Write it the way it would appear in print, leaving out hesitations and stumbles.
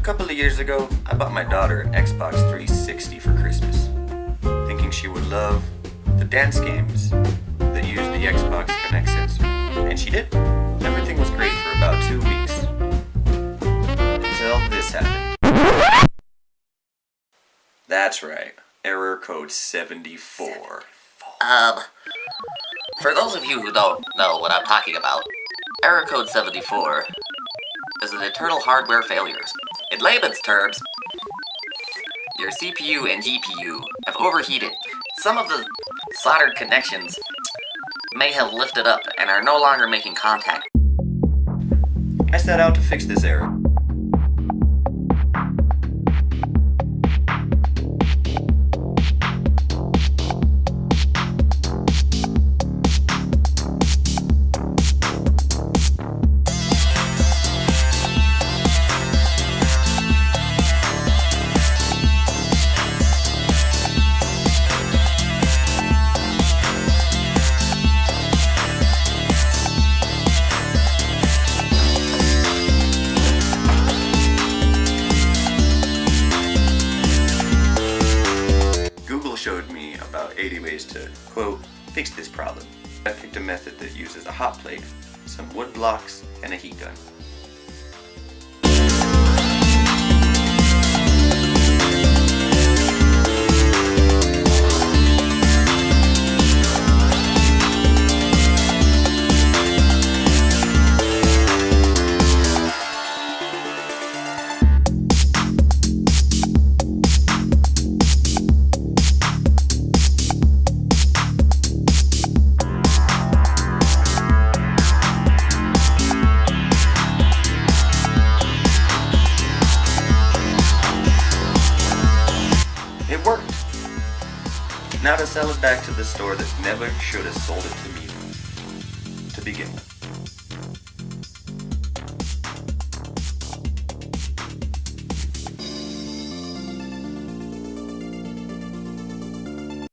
couple of years ago, I bought my daughter an Xbox 360 for Christmas, thinking she would love the dance games that use the Xbox Connect sensor. And she did. Everything was great for about 2 weeks. Until this happened. That's right. Error code 74. For those of you who don't know what I'm talking about, error code 74 is an eternal hardware failure. In layman's terms, your CPU and GPU have overheated. Some of the soldered connections may have lifted up and are no longer making contact. I set out to fix this error. Showed me about 80 ways to, quote, fix this problem. I picked a method that uses a hot plate, some wood blocks, and a heat gun. It worked. Now to sell it back to the store that never should have sold it to me to begin with.